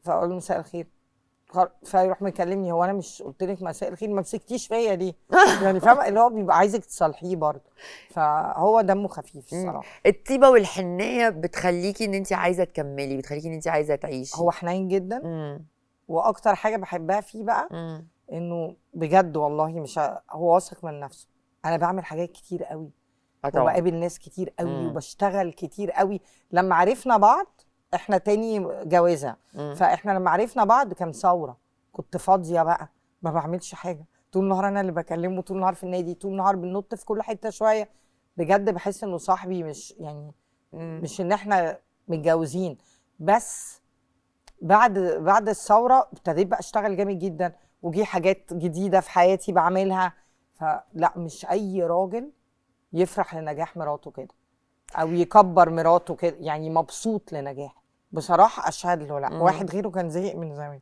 فاقول له مساء الخير، فيروح مكلمني، هو انا مش قلت لك مساء الخير؟ ما مسكتيش فيا ليه؟ يعني فاهمه اللي هو بيبقى عايزك تصالحيه برضه، فهو دمه خفيف الصراحه. الطيبه والحنيه بتخليكي ان انت عايزه تكملي، بتخليكي ان انت عايزه تعيشي. هو حنين جدا. واكتر حاجه بحبها فيه بقى انه بجد والله مش هو واثق من نفسه. انا بعمل حاجات كتير قوي وبقابل ناس كتير قوي وبشتغل كتير قوي. لما عرفنا بعض احنا تاني جوازه، فاحنا لما عرفنا بعض كان ثوره، كنت فاضيه بقى ما بعملش حاجه طول النهار، انا اللي بكلمه طول النهار في النادي، طول النهار بننط في كل حته شويه. بجد بحس انه صاحبي، مش يعني مش ان احنا متجوزين بس. بعد الثوره ابتديت بقى اشتغل جامد جدا، وجي حاجات جديده في حياتي بعملها. فلا مش اي راجل يفرح لنجاح مراته كده او يكبر مراته كده، يعني مبسوط لنجاح. بصراحه اشهد له لا، واحد غيره كان زهق من زمان.